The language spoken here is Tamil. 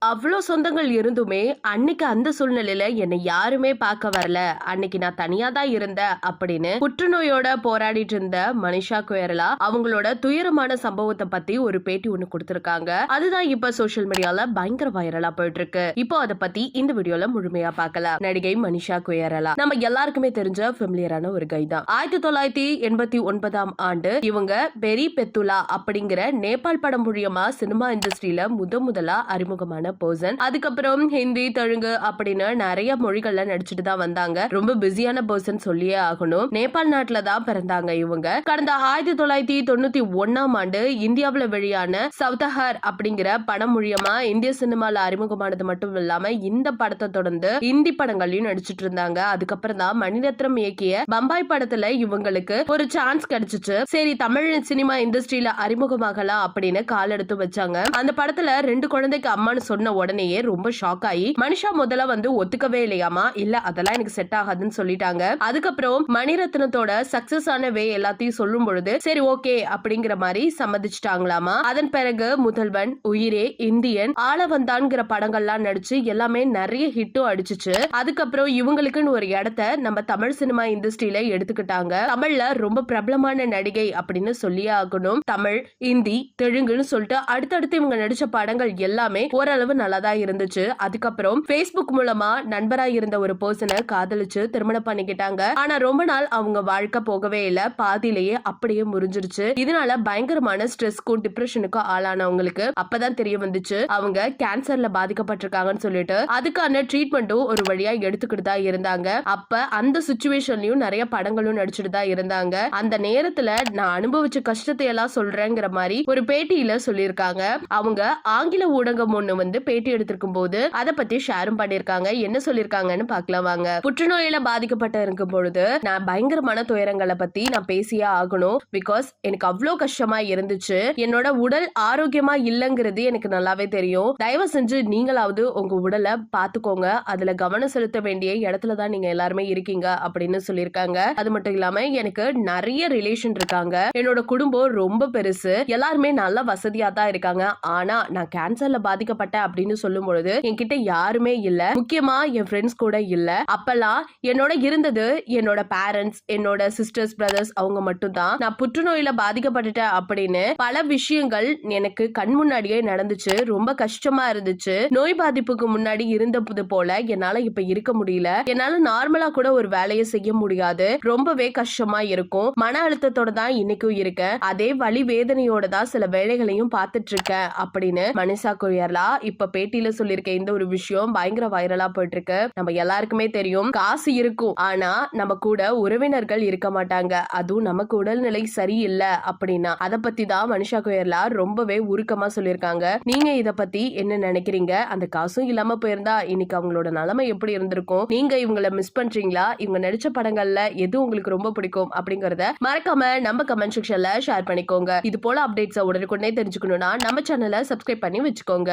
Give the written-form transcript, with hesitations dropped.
அவ்ளோ சொந்தங்கள் இருந்துமே அன்னைக்கு அந்த சூழ்நிலையில என்னை யாருமே பார்க்க வரல, அன்னைக்கு நான் தனியா தான் இருந்தேன் அப்படின்னு புற்றுநோயோட போராடிட்டு இருந்த மனிஷா கொய்ராலா அவங்களோட துயரமான சம்பவத்தை பத்தி ஒரு பேட்டி ஒண்ணு கொடுத்திருக்காங்க. அதுதான் இப்ப சோசியல் மீடியால பயங்கர வைரலா போயிட்டு இருக்கு. இப்போ அதை பத்தி இந்த வீடியோல முழுமையா பார்க்கலாம். நடிகை மனிஷா கொய்ராலா நம்ம எல்லாருக்குமே தெரிஞ்ச ஃபெமிலியரான ஒரு கை தான். 1989 ஆண்டு இவங்க பெரி பெத்துலா அப்படிங்கிற நேபாள் படம் மூலியமா சினிமா இண்டஸ்ட்ரியில முதலா அறிமுகமான பர்சன். அதுக்கப்புறம் ஹிந்தி, தெலுங்கு அப்படின்னு நிறைய மொழிகள்ல நடிச்சுட்டு தான் வந்தாங்க. ரொம்ப பிஸியான பர்சன் சொல்லியே ஆகணும். நேபாள் நாட்டுல தான் பிறந்தாங்க இவங்க. கடந்த 1991 ஆண்டு இந்தியாவுல வெளியான சவுதஹர் அப்படிங்கிற படம் மூலியமா இந்திய சினிமால அறிமுகமானது மட்டும் இல்லாம இந்த படத்தை தொடர்ந்து இந்தி படங்களையும் நடிச்சிட்டு இருந்தாங்க. அதுக்கப்புறம் தான் மணிரத்னம் இயக்கிய பம்பாய் படத்துல இவங்களுக்கு ஒரு சான்ஸ் கிடைச்சிச்சு. சரி, தமிழ் சினிமா இண்டஸ்ட்ரியில அறிமுகமாகலாம் அப்படின்னு கால் எடுத்து வச்சாங்க. அந்த படத்துல 2 குழந்தைக்கு அம்மான்னு சொன்ன உடனேயே ரொம்ப ஷாக் ஆகி மனிஷா முதல்ல ஒத்துக்கவே இல்லையாமா. இல்ல, அதெல்லாம் எனக்கு செட் ஆகாதுன்னு சொல்லிட்டாங்க. அதுக்கப்புறம் மணிரத்னத்தோட சக்சஸ் ஆன வே எல்லாத்தையும் சொல்லும் பொழுது சரி ஓகே அப்படிங்கிற மாதிரி சம்மதிச்சிட்டாங்களாமா. அதன் பிறகு முதல்வன், உயிரே, இந்தியன், ஆளவந்தான்ங்கிற படங்கள்லாம் நடிச்சு எல்லாமே நிறைய ஹிட்டும் அடிச்சுச்சு. அதுக்கப்புறம் இவங்களுக்குன்னு ஒரு இடத்த நம்ம தமிழ் சினிமா இண்டஸ்ட்ரியில எடுத்துக்கிட்டாங்க. தமிழ்ல ரொம்ப பிரபலமான நடிகை அப்படின்னு சொல்லியே ஆகணும். தமிழ், இந்தி, தெலுங்குன்னு சொல்லிட்டு அடுத்தடுத்து இவங்க நடிச்ச படங்கள் எல்லாமே ஓரளவு நல்லாதான் இருந்துச்சு. அதுக்கப்புறம் Facebook மூலமா நண்பரா இருந்த ஒரு பர்சனை காதலிச்சு திருமணம் பண்ணிக்கிட்டாங்க. ஆனா ரொம்ப நாள் அவங்க வாழ்க்கை போகவே இல்ல, பாதியிலேயே அப்படியே முறிஞ்சிருச்சு. இதனால பயங்கரமான ஸ்ட்ரெஸ்க்கும் டிப்ரெஷனுக்கும் ஆளானவங்களுக்கு அப்பதான் தெரிய வந்துச்சு அவங்க கேன்சர்ல பாதிக்கப்பட்டிருக்காங்கன்னு சொல்லிட்டு அதுக்கான ட்ரீட்மெண்ட்டும் ஒரு வழியா எடுத்துக்கிட்டு தான் இருந்தாங்க. அப்ப அந்த சிச்சுவேஷன்லயும் நிறைய படங்களும் நடிச்சுட்டு தான் இருந்தாங்க. அந்த நேரத்துல நான் அனுபவிச்ச கஷ்டத்தை எல்லாம் சொல்றேங்கிற மாதிரி ஒரு பேட்டியில சொல்லியிருக்காங்க. அவங்க ஆங்கில ஊடகம் ஒண்ணு பேட்டி எடுத்திருக்கும் போது அதை பத்தி ஷேரும் பண்ணிருக்காங்க. என்ன சொல்லிருக்காங்கன்னு பார்க்கலாம் வாங்க. புற்றுநோயில பாதிக்கப்பட்ட இருக்கும் பொழுது நான் பயங்கரமான துயரங்களை பத்தி நான் பேசியே ஆகணும். பிகாஸ் எனக்கு அவ்வளோ கஷ்டமா இருந்துச்சு. என்னோட உடல் ஆரோக்கியமா இல்லங்கிறது எனக்கு நல்லாவே தெரியும். தயவு செஞ்சு நீங்களாவது உங்க உடலை பாத்துக்கோங்க. அதுல கவனம் செலுத்த வேண்டிய இடத்துல தான் நீங்க எல்லாருமே இருக்கீங்க அப்படின்னு சொல்லியிருக்காங்க. அது மட்டும் இல்லாம எனக்கு நிறைய ரிலேஷன் இருக்காங்க. என்னோட குடும்பம் ரொம்ப பெருசு. எல்லாருமே நல்ல வசதியா தான் இருக்காங்க. ஆனா நான் கேன்சர்ல பாதிக்கப்பட்டேன் அப்படின்னு சொல்லும் பொழுது என்கிட்ட யாருமே இல்ல. முக்கியமா என் ஃப்ரெண்ட்ஸ் கூட இல்ல. அப்பெல்லாம் என்னோட இருந்தது என்னோட பேரண்ட்ஸ், என்னோட சிஸ்டர்ஸ், பிரதர்ஸ், அவங்க மட்டும் தான். நான் புற்றுநோயில பாதிக்கப்பட்டுட்டேன் அப்படின்னு பல விஷயங்கள் எனக்கு கண் முன்னாடியே நடந்துச்சு. ரொம்ப கஷ்டமா இருந்துச்சு. நோய் பாதிப்புக்கு முன்னாடி இருந்தது போல என்னால இப்ப இருக்க முடியல. என்னால நார்மலா கூட ஒரு வேலையை செய்ய முடியாது. ரொம்பவே கஷ்டமா இருக்கும். மன அழுத்தத்தோட தான் இன்னைக்கும் இருக்கேன். அதே வலி வேதனையோட தான் சில வேலைகளையும் பார்த்துட்டு இருக்கேன் அப்படின்னு மனிஷா கொய்ராலா இப்ப பேட்டியில சொல்லிருக்க இந்த ஒரு விஷயம் பயங்கர வைரலா போயிட்டு இருக்கு. நம்ம எல்லாருக்குமே தெரியும், காசு இருக்கும் ஆனா நம்ம கூட உறவினர்கள் இருக்க மாட்டாங்க. அதுவும் நமக்கு உடல்நிலை சரியில்லை அப்படின்னா அதை பத்தி தான் மனிஷா கொய்ராலா ரொம்பவே உருக்கமா சொல்லியிருக்காங்க. நீங்க இத பத்தி என்ன நினைக்கிறீங்க? அந்த காசும் இல்லாம போயிருந்தா இன்னைக்கு அவங்களோட நிலைமை எப்படி இருந்திருக்கும்? நீங்க இவங்களை மிஸ் பண்றீங்களா? இவங்க நடிச்ச படங்கள்ல எது உங்களுக்கு ரொம்ப பிடிக்கும் அப்படிங்கறத மறக்காம நம்ம கமெண்ட் செக்ஷன்ல ஷேர் பண்ணிக்கோங்க. இது போல அப்டேட்ஸ் உடனுக்குடனே தெரிஞ்சுக்கணும்னா நம்ம சேனலை சப்ஸ்கிரைப் பண்ணி வச்சுக்கோங்க.